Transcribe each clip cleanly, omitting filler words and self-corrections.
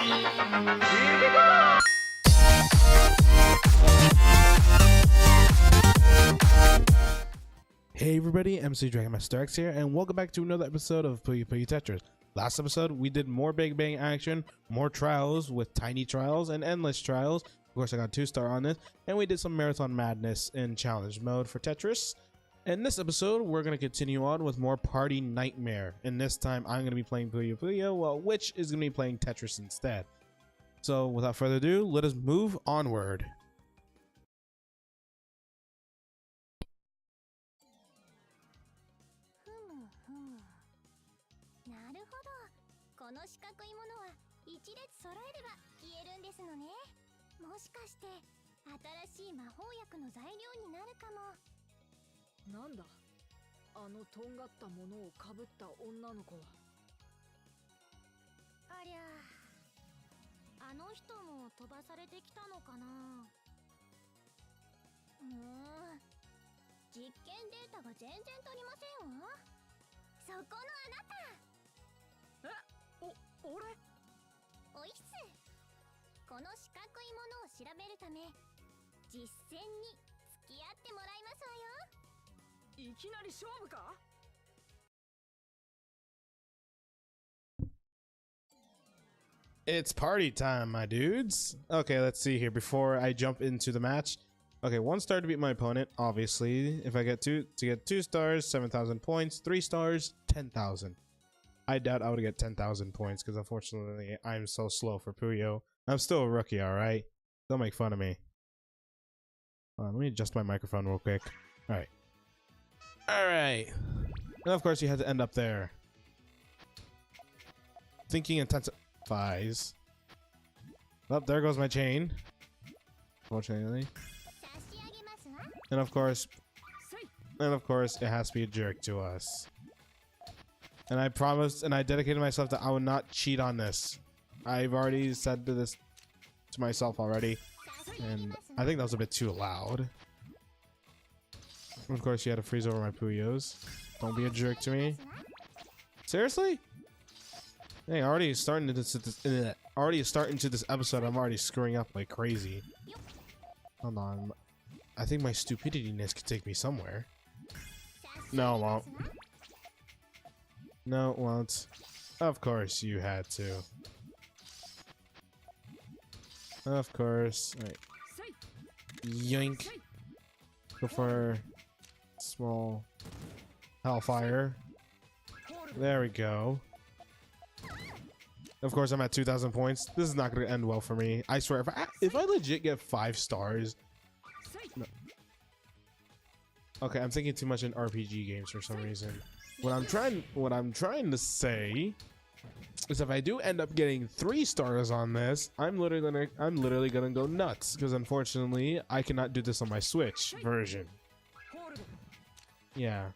Hey everybody, MC Dragon Master X here, and welcome back to another episode of Puyo Puyo Tetris. Last episode, we did more Big Bang action, more trials with tiny trials and endless trials. Of course, I got 2-star on this, and we did some Marathon Madness in challenge mode for Tetris. In this episode, we're going to continue on with more Party Nightmare, and this time I'm going to be playing Puyo Puyo, while Witch is going to be playing Tetris instead. So, without further ado, let us move onward. It's party time, my dudes. Okay, let's see here before I jump into the match. Okay, 1 star to beat my opponent, obviously. If I get 2 stars, 7,000 points. 3 stars, 10,000. I doubt I would get 10,000 points because unfortunately I'm so slow for Puyo. I'm still a rookie, alright? Don't make fun of me. Let me adjust my microphone real quick. Alright. Alright. And of course you had to end up there. Thinking intensifies. Oh, there goes my chain. Unfortunately. And of course it has to be a jerk to us. And I promised and I dedicated myself that I would not cheat on this. I've already said this to myself already. And I think that was a bit too loud. Of course, you had to freeze over my Puyos. Don't be a jerk to me. Seriously? Hey, already starting to this episode, I'm already screwing up like crazy. Hold on. I think my stupidity-ness could take me somewhere. No, it won't. No, it won't. Of course, you had to. Of course. All right. Yoink. Go for small hellfire. There we go. Of course, I'm at 2,000 points. This is not going to end well for me. I swear, if I legit get 5 stars. No. Okay, I'm thinking too much in RPG games for some reason. What I'm trying to say is if I do end up getting 3 stars on this, I'm literally gonna go nuts because unfortunately I cannot do this on my Switch version. Yeah,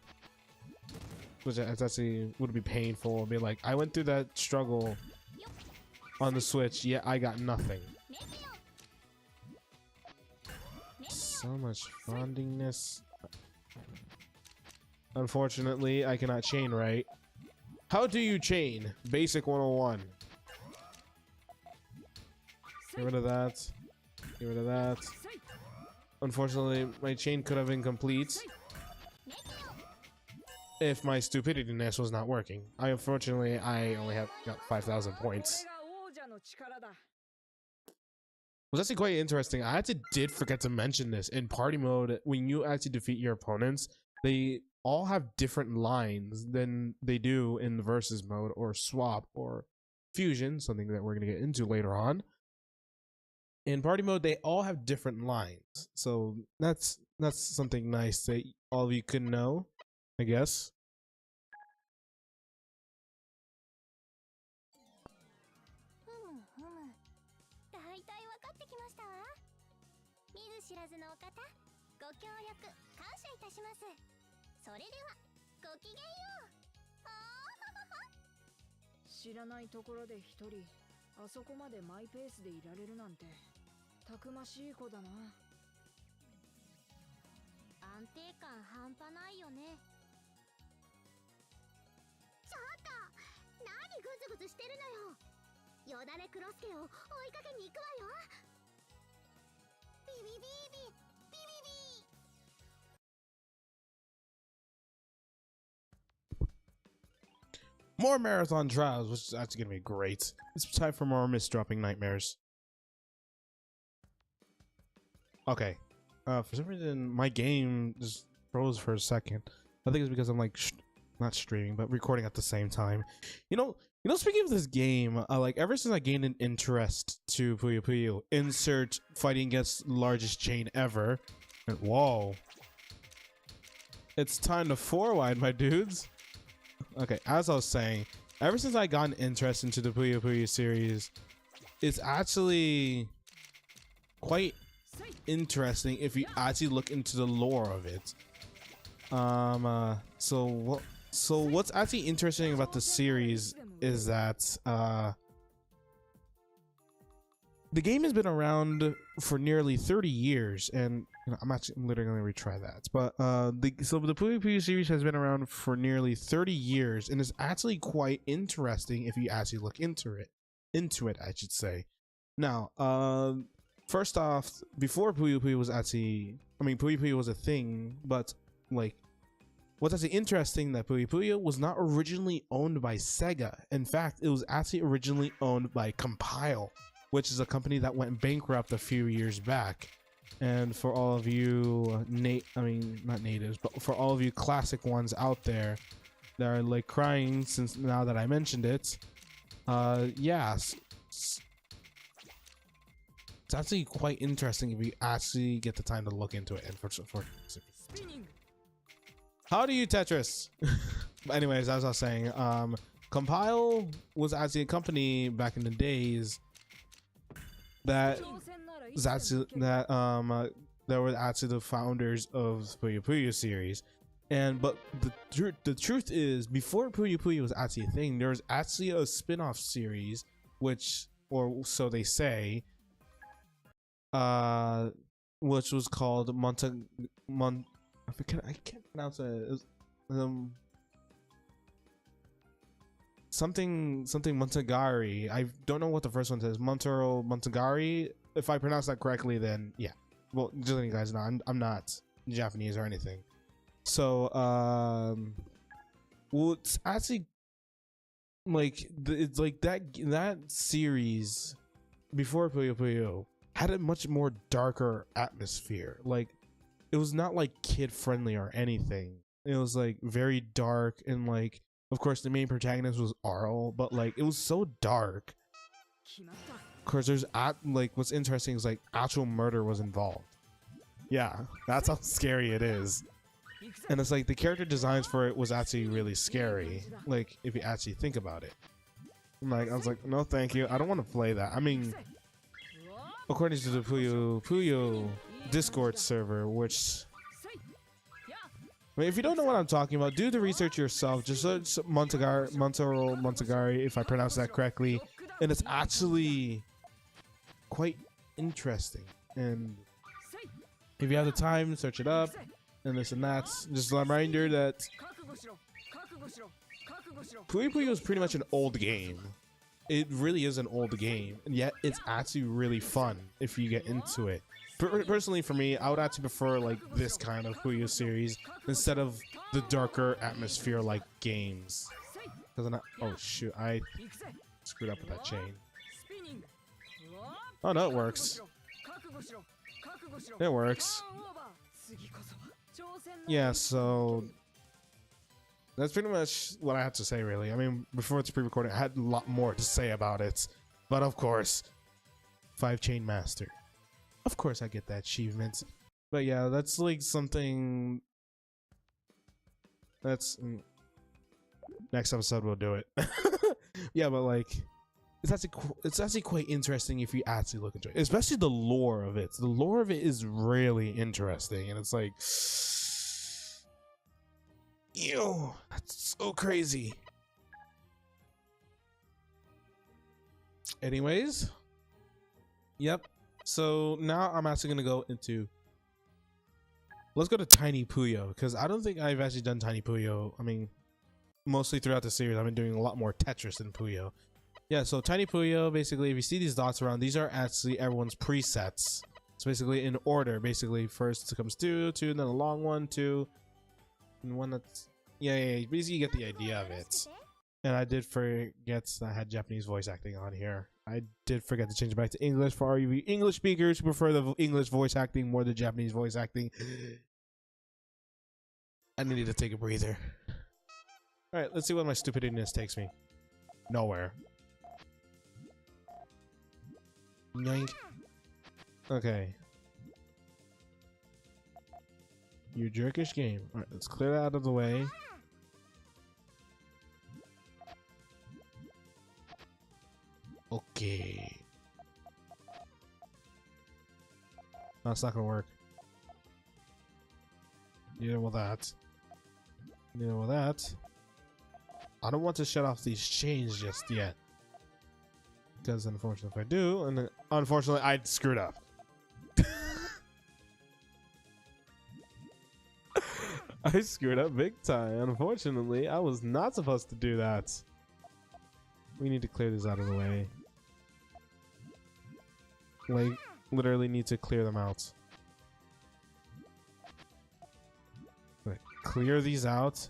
which actually would be painful. It'd be like I went through that struggle on the Switch, yet I got nothing. So much fundingness. Unfortunately, I cannot chain right. How do you chain? Basic 101. Get rid of that. Get rid of that. Unfortunately, my chain could have been complete if my stupidity-ness was not working. Unfortunately, I only have got 5,000 points. It was actually quite interesting. I actually did forget to mention this. In party mode, when you actually defeat your opponents, they all have different lines than they do in the versus mode or swap or fusion, something that we're going to get into later on. In party mode, they all have different lines. So that's something nice that all of you could know, I guess. More marathon trials, which is actually gonna be great. It's time for more miss dropping nightmares. Okay. For some reason, my game just froze for a second. I think it's because I'm like not streaming, but recording at the same time. You know. Speaking of this game, like ever since I gained an interest to Puyo Puyo, insert fighting against largest chain ever. And whoa! It's time to forward, my dudes. Okay, as I was saying, ever since I got an interest into the Puyo Puyo series, it's actually quite interesting if you actually look into the lore of it. So what's actually interesting about the series is that the game has been around for nearly 30 years, and I'm literally going to retry that. But the Puyo Puyo series has been around for nearly 30 years, and it's actually quite interesting if you actually look into it, I should say. Now, first off, before Puyo Puyo was actually, Puyo Puyo was a thing, but like, what's actually interesting that Puyo Puyo was not originally owned by Sega. In fact, it was actually originally owned by Compile, which is a company that went bankrupt a few years back. And for all of you, not natives, but for all of you classic ones out there that are like crying since now that I mentioned it, yes, it's actually quite interesting if you actually get the time to look into it. And for how do you Tetris? But anyways, as I was saying, Compile was actually a company back in the days that were actually the founders of Puyo Puyo series. But the truth is, before Puyo Puyo was actually a thing, there was actually a spin-off series, which, or so they say, which was called I can't pronounce it. Something Montagari. I don't know what the first one says. Montagari. If I pronounce that correctly, then yeah. Well, just letting you guys know, I'm not Japanese or anything. So, well, it's actually like it's like that series before Puyo Puyo had a much more darker atmosphere. Like, it was not like kid friendly or anything. It was like very dark, and like, of course, the main protagonist was Arl, but like, it was so dark. Of course, there's like, what's interesting is like actual murder was involved. Yeah, that's how scary it is. And it's like the character designs for it was actually really scary. Like, if you actually think about it. I was like, no, thank you. I don't want to play that. I mean, according to the Puyo Puyo Discord server, which, if you don't know what I'm talking about, do the research yourself. Just search Montagari, if I pronounce that correctly, and it's actually quite interesting. And if you have the time, search it up and this and that. Just a reminder that Puyo Puyo is pretty much an old game. It really is an old game, and yet it's actually really fun if you get into it. Personally, for me, I would actually prefer like this kind of Puyo series instead of the darker atmosphere like games. Oh shoot, I screwed up with that chain. Oh no, it works. It works. Yeah, so that's pretty much what I have to say, really. I mean, before it's pre-recorded, I had a lot more to say about it, but of course, 5-chain master. Of course, I get that achievement. But yeah, that's like something. That's next episode we'll do it. Yeah, but like, it's actually quite interesting if you actually look into it, especially the lore of it. The lore of it is really interesting, and it's like, ew, that's so crazy. Anyways, yep. So now I'm actually gonna go into. Let's go to Tiny Puyo, because I don't think I've actually done Tiny Puyo. I mean, mostly throughout the series, I've been doing a lot more Tetris than Puyo. Yeah, so Tiny Puyo, basically, if you see these dots around, these are actually everyone's presets. It's basically in order. Basically, first comes two, and then a long one, two, and one that's... Yeah. Basically, you get the idea of it. And I did forget I had Japanese voice acting on here. I did forget to change it back to English for all you English speakers who prefer the English voice acting more than Japanese voice acting. I needed to take a breather. Alright, let's see what my stupidness takes me. Nowhere. Yoink. Okay. You jerkish game. Alright, let's clear that out of the way. Okay. That's not gonna work. Neither will that. Neither will that. I don't want to shut off these chains just yet. Because unfortunately if I do, and then unfortunately I screwed up. I screwed up big time. Unfortunately, I was not supposed to do that. We need to clear this out of the way. Like, literally need to clear them out. Right. Clear these out.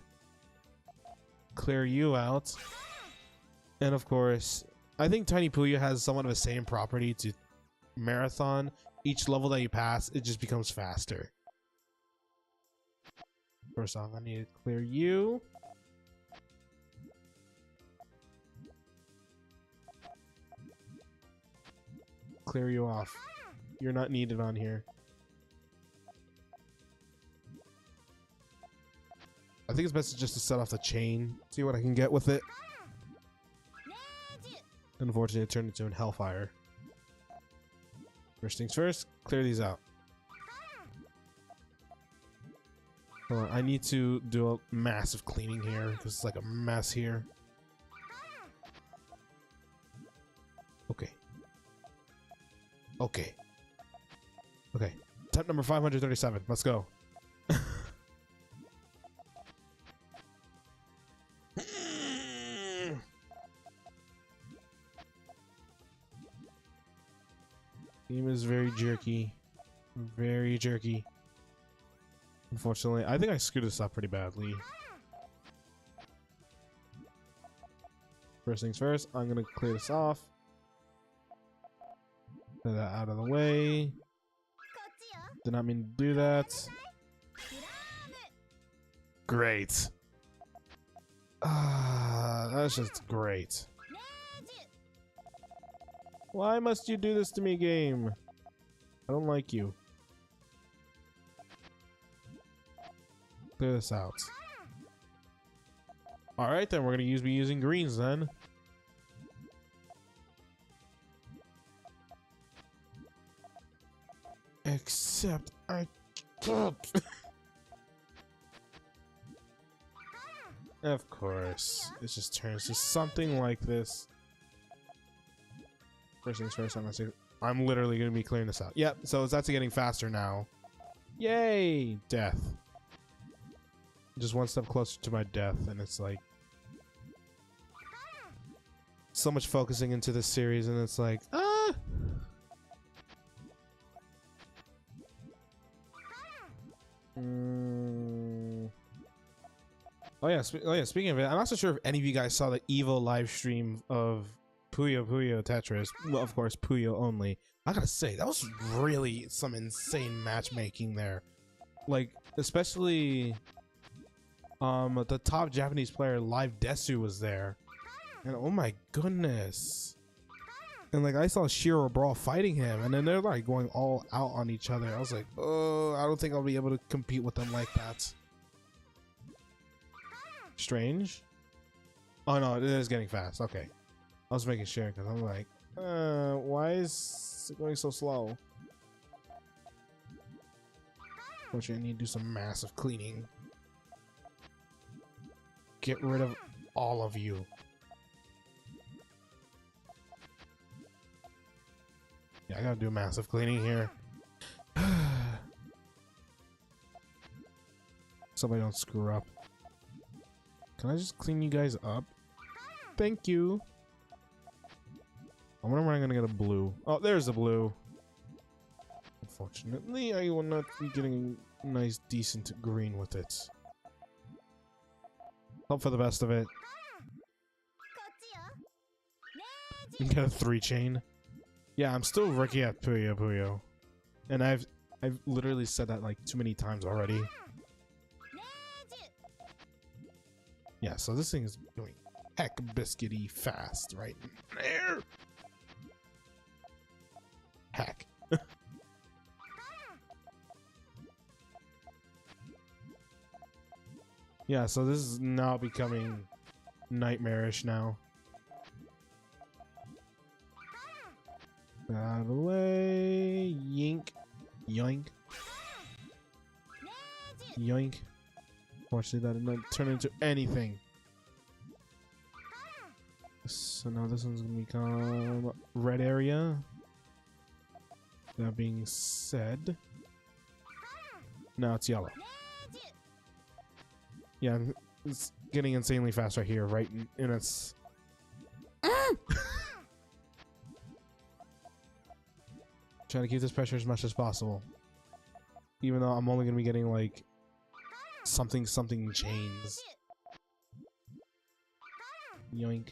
Clear you out. And of course, I think Tiny Puyo has somewhat of the same property to Marathon. Each level that you pass, it just becomes faster. First off, I need to clear you. Clear you off. You're not needed on here. I think it's best just to set off the chain. See what I can get with it. Unfortunately, it turned into an hellfire. First things first, clear these out. Hold on, I need to do a massive cleaning here because it's like a mess here. Okay. Okay. Okay. Step number 537. Let's go. Game is very jerky. Very jerky. Unfortunately, I think I screwed this up pretty badly. First things first, I'm gonna clear this off. Get that out of the way. Did not mean to do that. Great. That's just great. Why must you do this to me, game? I don't like you. Clear this out. Alright then, we're gonna be using greens then. Except I can't. Of course. It just turns to something like this. First things first, I'm literally gonna be clearing this out. Yep, so it's actually getting faster now. Yay! Death. Just one step closer to my death, and it's like so much focusing into this series, and it's like, ah! Oh yeah, speaking of it, I'm not so sure if any of you guys saw the Evo live stream of Puyo Puyo Tetris. Well, of course, Puyo only. I gotta say, that was really some insane matchmaking there. Like, especially the top Japanese player, Live Desu, was there. And oh my goodness. And like, I saw Shiro Brawl fighting him, and then they're like going all out on each other. I was like, oh, I don't think I'll be able to compete with them like that. Strange. Oh no, it is getting fast. Okay. I was making sure because I'm like, why is it going so slow? Unfortunately, I need to do some massive cleaning. Get rid of all of you. Yeah, I gotta do massive cleaning here. Somebody don't screw up. Can I just clean you guys up? Thank you. I wonder when I'm gonna get a blue. Oh, there's a blue. Unfortunately, I will not be getting a nice, decent green with it. Hope for the best of it. Get a 3-chain. Yeah, I'm still rookie at Puyo Puyo. And I've literally said that like too many times already. Yeah, so this thing is going heck biscuity fast right there. Heck. Yeah, so this is now becoming nightmarish now. Out of the way. Yink. Yoink. Yoink. Fortunately, that did not turn into anything. So now this one's gonna become red area. That being said, now it's yellow. Yeah, it's getting insanely fast right here, right in its... Trying to keep this pressure as much as possible. Even though I'm only going to be getting, like, something chains. Yoink.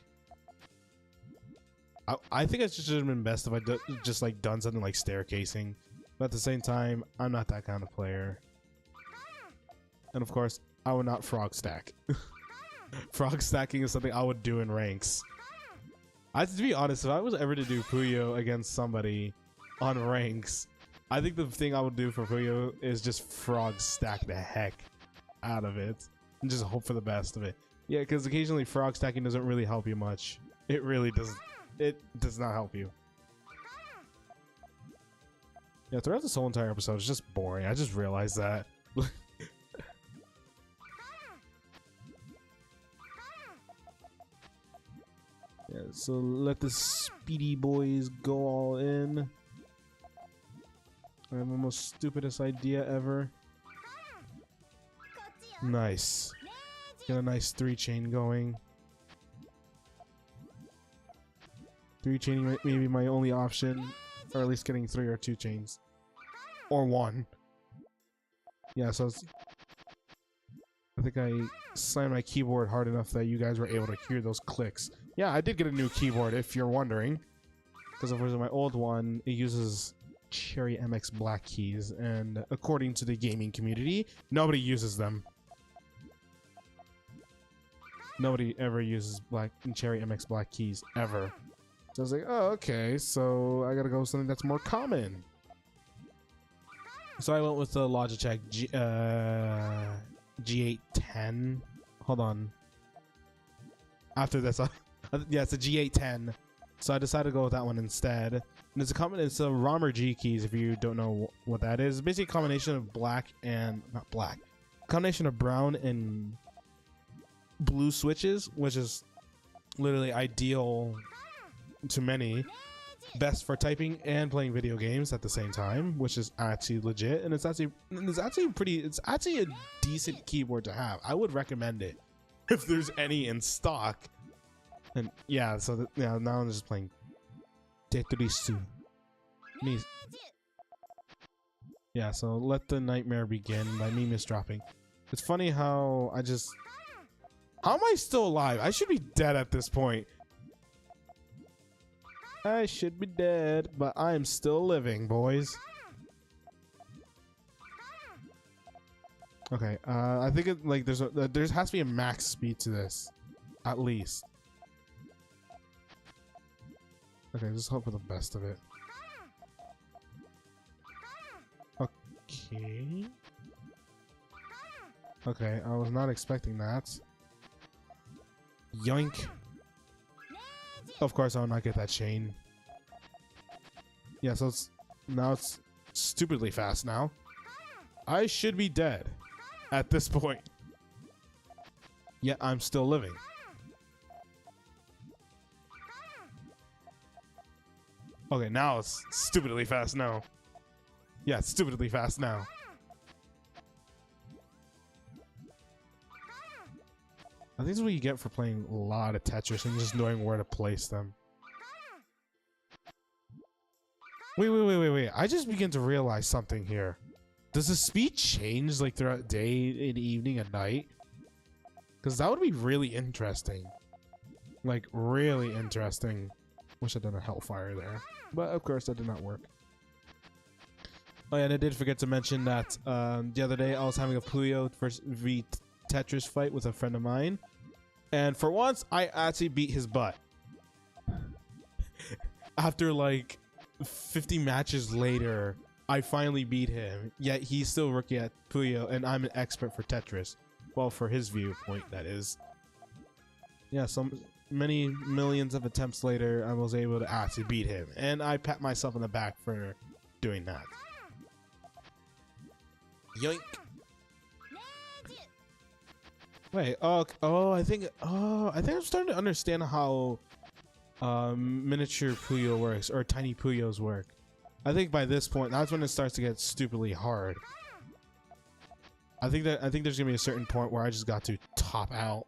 I think it should have been best if I just, like, done something like staircasing. But at the same time, I'm not that kind of player. And of course, I would not frog stack. Frog stacking is something I would do in ranks. To be honest, if I was ever to do Puyo against somebody on ranks, I think the thing I would do for Puyo is just frog stack the heck out of it and just hope for the best of it. Yeah, because occasionally frog stacking doesn't really help you much. It really doesn't. It does not help you. Yeah, throughout this whole entire episode, it's just boring. I just realized that. Yeah, so let the speedy boys go all in. I have the most stupidest idea ever. Nice. Got a nice 3-chain going. 3-chaining may be my only option, or at least getting 3 or 2 chains. Or 1. Yeah, so it's, I think I slammed my keyboard hard enough that you guys were able to hear those clicks. Yeah, I did get a new keyboard, if you're wondering. Because of course, my old one, it uses Cherry MX black keys, and according to the gaming community, nobody uses them. Nobody ever uses Cherry MX black keys, ever. So I was like, oh, okay, so I gotta go with something that's more common. So I went with the Logitech G810. Hold on. After this, yeah, it's a G810. So I decided to go with that one instead. And it's a ROM or G keys, if you don't know what that is. It's basically a combination of combination of brown and blue switches, which is literally ideal to many. Best for typing and playing video games at the same time, which is actually legit, and it's actually a decent keyboard to have. I would recommend it if there's any in stock. And yeah, so yeah, now I'm just playing Tetris. Yeah, so let the nightmare begin by me misdropping. It's funny how how am I still alive? I should be dead at this point. I should be dead, but I am still living, boys. Okay, I think it, like there has to be a max speed to this, at least. Okay, just hope for the best of it. Okay. Okay, I was not expecting that. Yoink. Of course, I will not get that chain. Yeah, so it's stupidly fast now. I should be dead at this point. Yet I'm still living. Okay, now it's stupidly fast now. Yeah, it's stupidly fast now. I think this is what you get for playing a lot of Tetris and just knowing where to place them. Wait. I just begin to realize something here. Does the speed change like throughout day and evening and night? Because that would be really interesting. Like, really interesting. Wish I'd done a Hellfire there. But, of course, that did not work. Oh, yeah, and I did forget to mention that the other day I was having a Puyo v Tetris fight with a friend of mine. And for once, I actually beat his butt. After, like, 50 matches later, I finally beat him. Yet he's still rookie at Puyo, and I'm an expert for Tetris. Well, for his viewpoint, that is. Yeah, many millions of attempts later, I was able to actually beat him. And I pat myself on the back for doing that. Yoink. Wait, I think I'm starting to understand how miniature Puyo works, or Tiny Puyos work. I think by this point, that's when it starts to get stupidly hard. I think there's gonna be a certain point where I just got to top out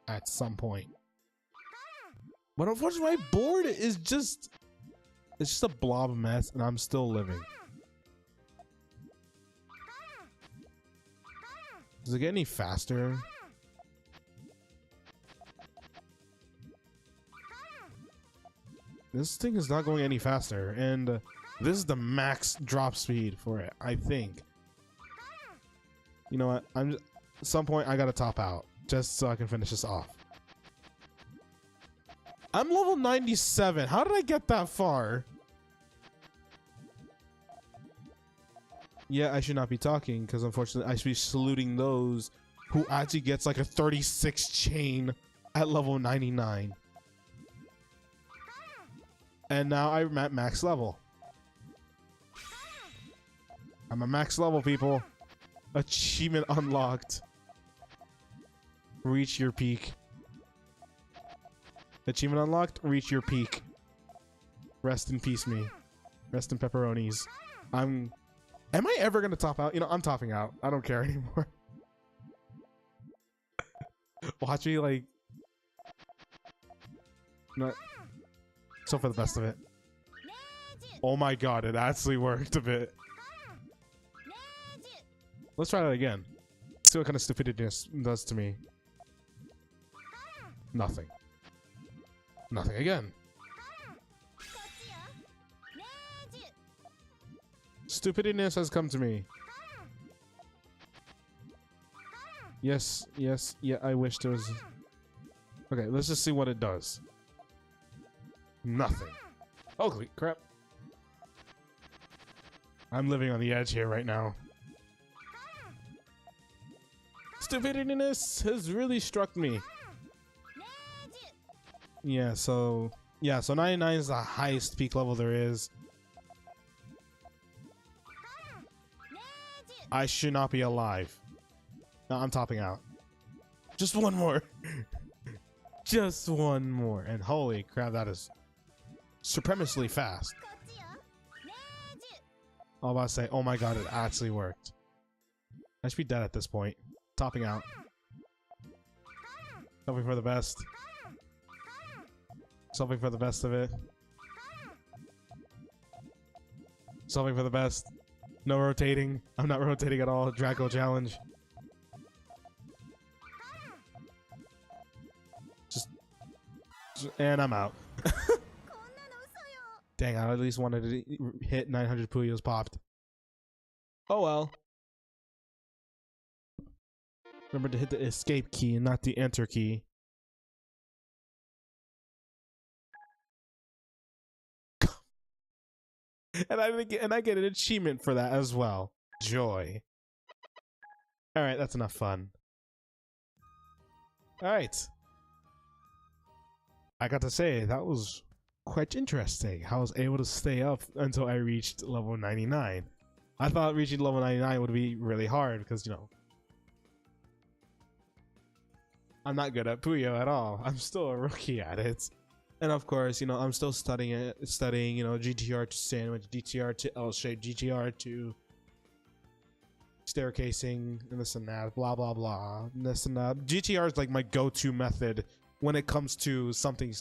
at some point. But unfortunately, my board is just a blob mess, and I'm still living. Does it get any faster? This thing is not going any faster, and this is the max drop speed for it, I think. You know what? At some point I gotta top out just so I can finish this off. I'm level 97. How did I get that far? Yeah, I should not be talking because unfortunately I should be saluting those who actually gets like a 36 chain at level 99. And now I'm at max level. I'm a max level, people. Achievement unlocked. Reach your peak. Achievement unlocked. Reach your peak. Rest in peace, me. Rest in pepperonis. Am I ever gonna top out? You know, I'm topping out. I don't care anymore. Watch me like. Not. So for the best of it. Oh my god, it actually worked a bit. Let's try that again. See what kind of stupidity this does to me. Nothing. Nothing again. Stupidiness has come to me. Yes, yeah, I wish there was... Okay, let's just see what it does. Nothing. Holy crap. I'm living on the edge here right now. Stupidiness has really struck me. Yeah, so 99 is the highest peak level there is. I should not be alive. No, I'm topping out. Just one more. Just one more. And holy crap, that is supremacyly fast. I was about to say, oh my god, it actually worked. I should be dead at this point. Topping out. Hoping for the best. Something for the best of it. Something for the best. No rotating. I'm not rotating at all. Draco challenge. Just and I'm out. Dang, I at least wanted to hit 900 Puyos popped. Oh well. Remember to hit the escape key and not the enter key. And I get an achievement for that as well. Joy. All right, that's enough fun. All right. I got to say that was quite interesting. I was able to stay up until I reached level 99. I thought reaching level 99 would be really hard because, you know, I'm not good at Puyo at all. I'm still a rookie at it. And of course, you know, I'm still studying, you know, GTR to sandwich, GTR to L-shape, GTR to staircasing, and this and that, blah, blah, blah, and this and that. GTR is like my go-to method when it comes to something.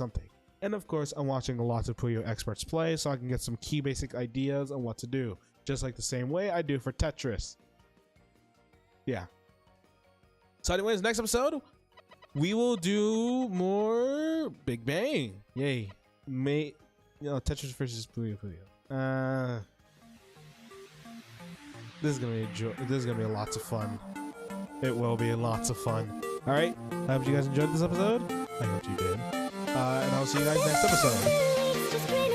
And of course, I'm watching lots of Puyo experts play so I can get some key basic ideas on what to do. Just like the same way I do for Tetris. Yeah. So anyways, next episode, we will do more Big Bang. Yay. Tetris versus Puyo Puyo. This is gonna be lots of fun. It will be lots of fun. All right. I hope you guys enjoyed this episode. I hope you did. And I'll see you guys next episode.